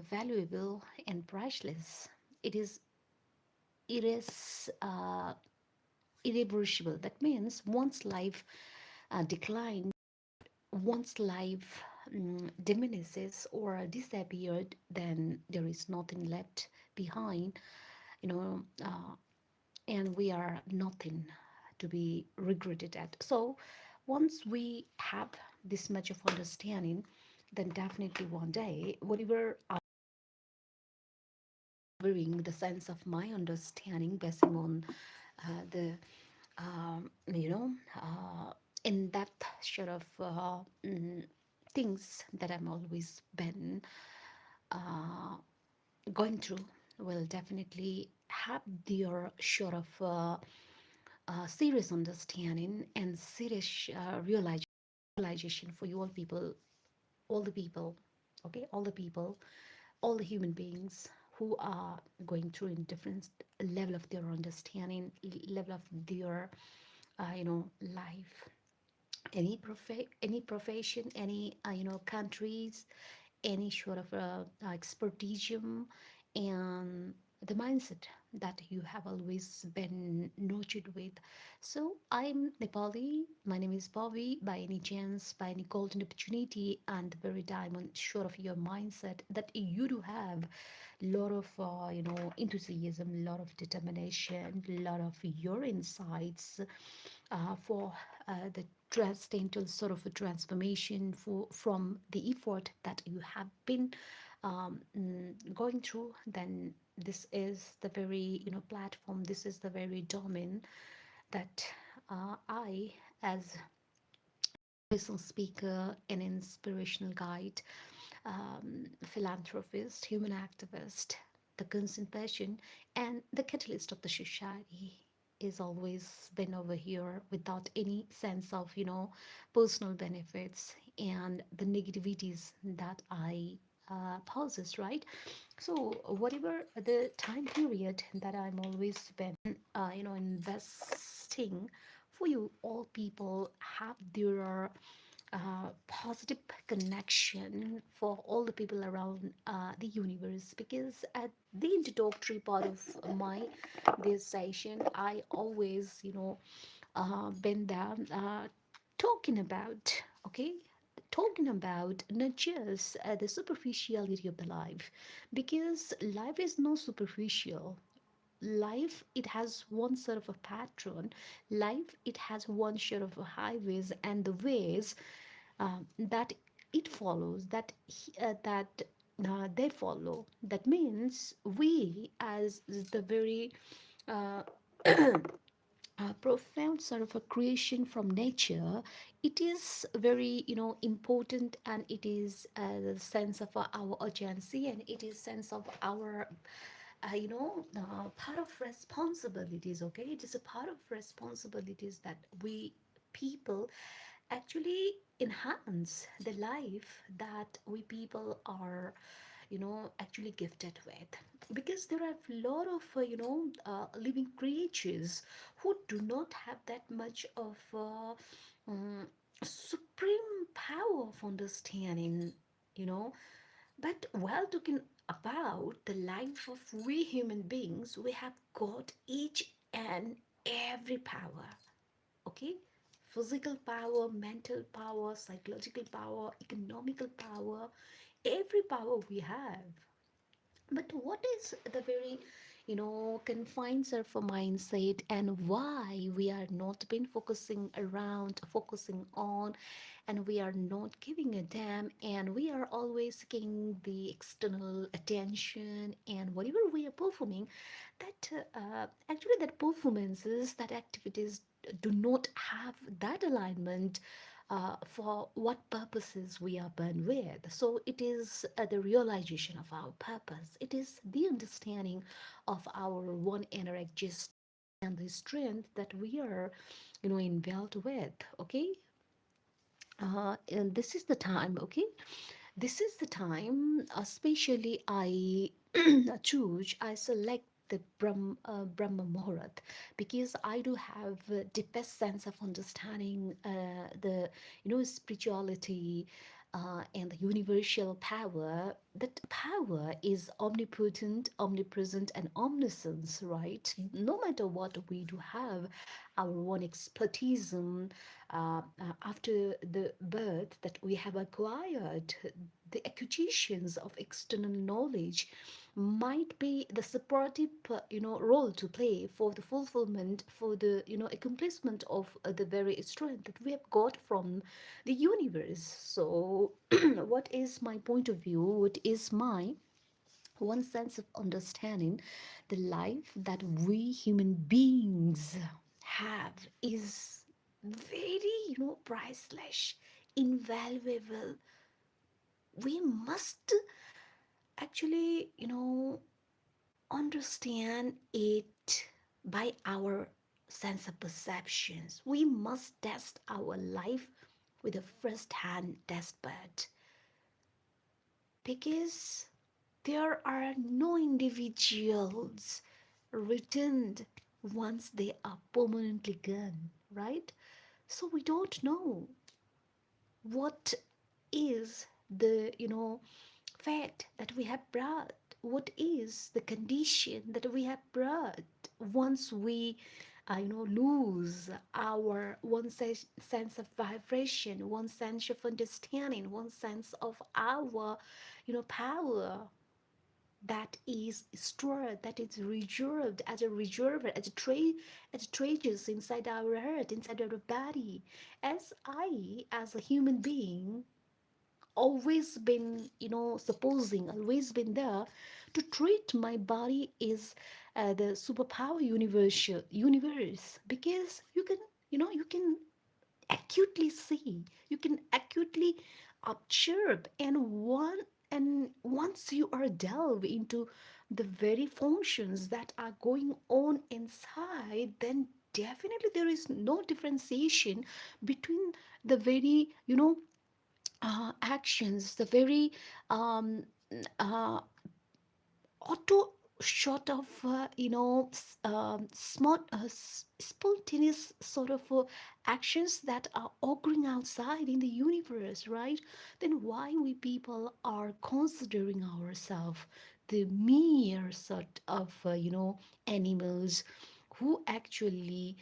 valuable and priceless. It is irreversible. That means once life declined, once life diminishes or disappeared, then there is nothing left behind, you know, and we are nothing to be regretted at. So once we have this much of understanding, then definitely one day, whatever I'm covering, the sense of my understanding based on the you know in that sort of things that I'm always been uh, going through will definitely have their sort of serious understanding and serious realization for you all the people, okay, all the people, all the human beings who are going through in different level of their understanding, level of their life, any profession, any countries, any sort of expertism, and the mindset that you have always been nurtured with. So I'm Nepali. My name is Bobby. By any chance, by any golden opportunity and the very diamond sort of your mindset that you do have, lot of enthusiasm, lot of determination, lot of your insights for the transcendental sort of a transformation for from the effort that you have been going through, then this is the very platform, this is the very domain that I, as a speaker, an inspirational guide, philanthropist, human activist, the concerned person, and the catalyst of the society is always been over here without any sense of personal benefits and the negativities that I possess, right? So whatever the time period that I'm always been investing for you, all people have their positive connection for all the people around the universe, because at the introductory part of my this session I always been there talking about, okay, talking about not just the superficiality of the life, because life is not superficial. Life, it has one sort of a pattern. Life, it has one sort of a highways and the ways that it follows, that they follow. That means we, as the very uh, profound sort of a creation from nature, it is very important, and it is the sense of our urgency, and it is sense of our part of responsibilities. Okay, it is a part of responsibilities that we people actually enhance the life that we people are actually gifted with, because there are a lot of living creatures who do not have that much of um, supreme power of understanding, you know but while talking about the life of we human beings, we have got each and every power, okay? Physical power, mental power, psychological power, economical power, every power we have. But what is the very confined self mindset, and why we are not been focusing on, and we are not giving a damn, and we are always seeking the external attention, and whatever we are performing, that actually that performances, that activities do not have that alignment for what purposes we are born with. So it is the realization of our purpose. It is the understanding of our one inner existence and the strength that we are, indwelt with. Okay, and this is the time. Okay, this is the time. Especially, I choose. I select the Brahma Muhurat, because I do have the deepest sense of understanding the spirituality, and the universal power. That power is omnipotent, omnipresent, and omniscience, right? No matter what we do have, our one expertise after the birth that we have acquired, the acquisitions of external knowledge might be the supportive role to play for the fulfillment, for the accomplishment of the very strength that we have got from the universe. So what is my point of view, what is my one sense of understanding? The life that we human beings have is very priceless, invaluable. We must actually understand it by our sense of perceptions. We must test our life with a first hand test bed, because there are no individuals returned once they are permanently gone, right? So we don't know what is the fact that we have brought, what is the condition that we have brought once we lose our one sense of vibration, one sense of understanding, one sense of our power that is stored, that is reserved as a reservoir, as treasures inside our heart, inside our body. As I, as a human being, always been supposing, always been there to treat my body is the superpower universe, because you can acutely see, you can acutely observe, and once you are delve into the very functions that are going on inside, then definitely there is no differentiation between the very actions, the very um, uh, auto shot of smart spontaneous sort of actions that are occurring outside in the universe, right? Then why we people are considering ourselves the mere sort of animals who actually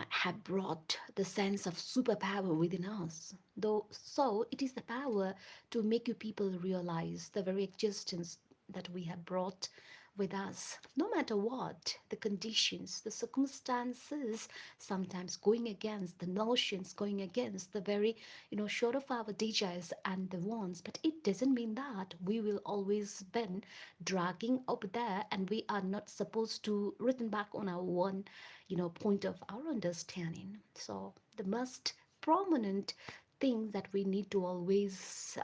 have brought the sense of superpower within us. Though, so it is the power to make you people realize the very existence that we have brought with us, no matter what the conditions, the circumstances, sometimes going against the notions, going against the very, short of our desires and the wants. But it doesn't mean that we will always been dragging up there and we are not supposed to return back on our one point of our understanding. So the most prominent thing that we need to always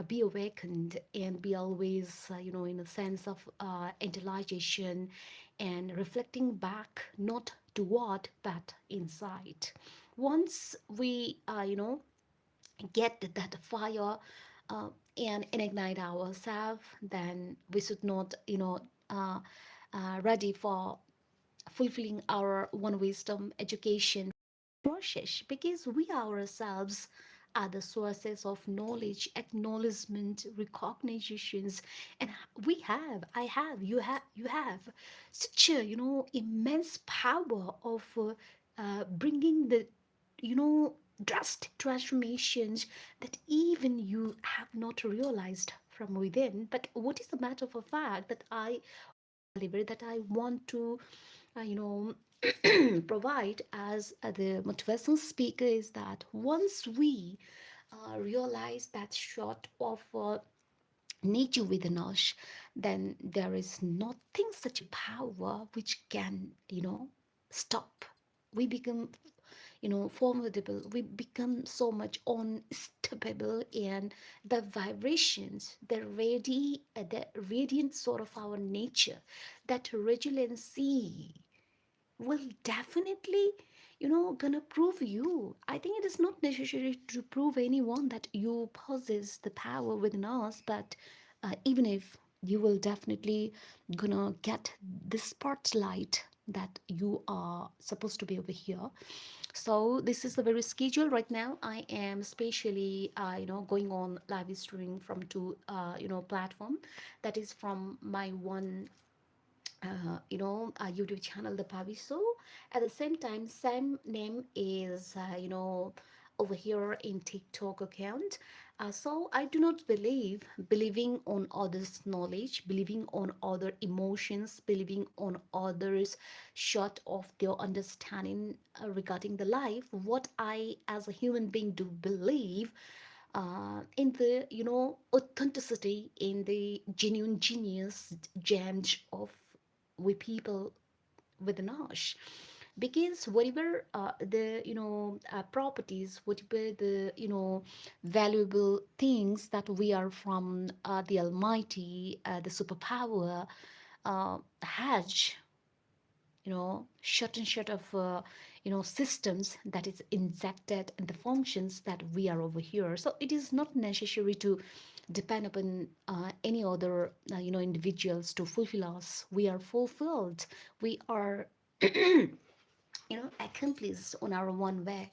be awakened and be always in a sense of intelligence and reflecting back, not toward but inside. Once we get that fire uh, and ignite ourselves, then we should not ready for fulfilling our one wisdom education process, because we ourselves are the sources of knowledge, acknowledgement, recognitions, and I have, you have such a immense power of bringing the drastic transformations that even you have not realized from within. But what is the matter of a fact that I deliver, that I want to you know provide as the motivational speaker, is that once we realize that short of nature within us, then there is nothing such a power which can stop. We become formidable, we become so much unstoppable, and the vibrations, the radiant sort of our nature, that resiliency will definitely gonna prove you. I think it is not necessary to prove anyone that you possess the power within us, but even if you will definitely gonna get the spotlight that you are supposed to be over here. So this is the very schedule right now. I am especially going on live streaming from two platform. That is from my one YouTube channel, the Pabi Show. At the same time, same name is over here in TikTok account. So I do not believing on others' knowledge, believing on other emotions, believing on others' short of their understanding regarding the life. What I, as a human being, do believe in the authenticity, in the genuine genius gems of we people with an arch, because whatever the properties, whatever the valuable things that we are from the almighty, the superpower has shut and shut of systems that is injected in the functions that we are over here. So it is not necessary to depend upon any other individuals to fulfill us. We are fulfilled. We are accomplished on our one way.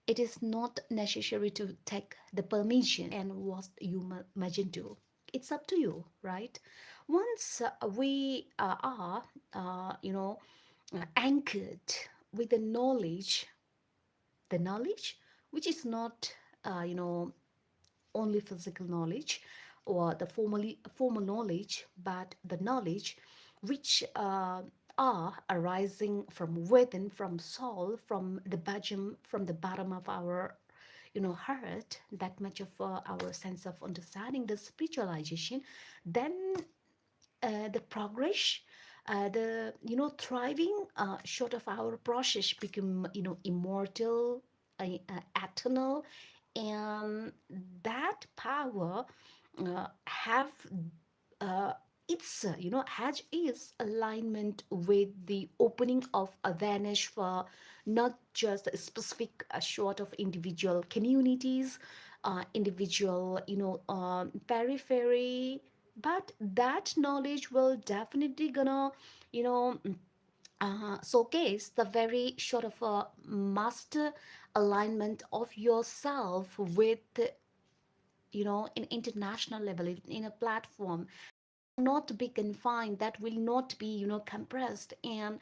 It is not necessary to take the permission and what you imagine to. It's up to you, right? Once we are anchored with the knowledge which is not only physical knowledge or the formal knowledge, but the knowledge which are arising from within, from soul, from the bottom of our heart, that much of our sense of understanding the spiritualization, then the progress, the thriving short of our process become immortal, eternal, and that power have uh, its has its alignment with the opening of awareness for not just a specific short of individual communities, individual periphery, but that knowledge will definitely gonna you know showcase the very sort of a master alignment of yourself with an international level, in a platform not be confined, that will not be compressed, and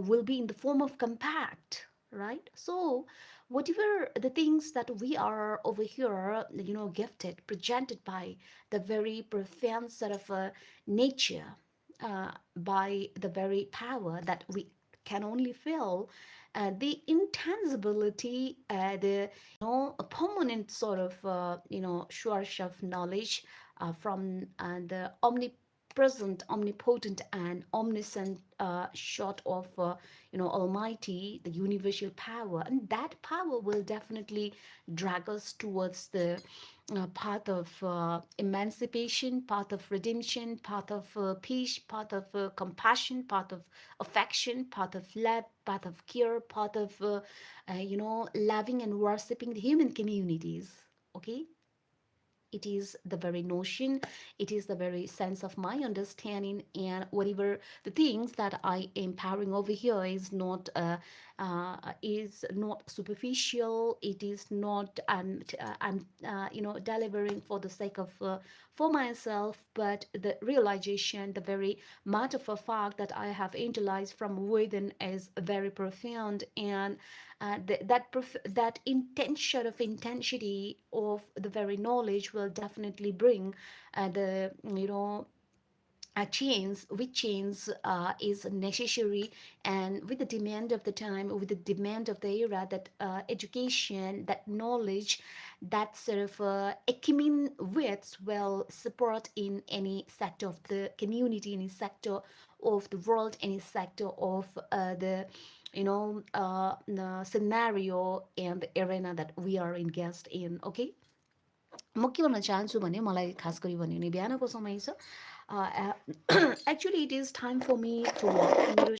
will be in the form of compact, right? So whatever the things that we are over here gifted, presented by the very profound sort of nature, by the very power that we can only feel, the intangibility, the a permanent sort of source of knowledge from the omnipresent, omnipotent, and omniscient short of Almighty, the universal power, and that power will definitely drag us towards the path of emancipation, path of redemption, path of peace, path of compassion, path of affection, path of love, path of care, path of loving and worshiping the human communities. Okay, it is the very notion, it is the very sense of my understanding, and whatever the things that I am powering over here is not superficial. It is not I'm delivering for the sake of for myself, but the realization, the very matter of fact that I have internalized from within is very profound, and that intention of intensity of the very knowledge will definitely bring the a change, which change is necessary, and with the demand of the time, with the demand of the era, that education, that knowledge, that sort of acumen width will support in any sector of the community, any sector of the world, any sector of the the scenario and the arena that we are engaged in. Okay, म के भन्न चाहन्छु भने मलाई खास गरी भन्यो भने बिहानको समय छ. Actually, it is time for me to walk. मेरो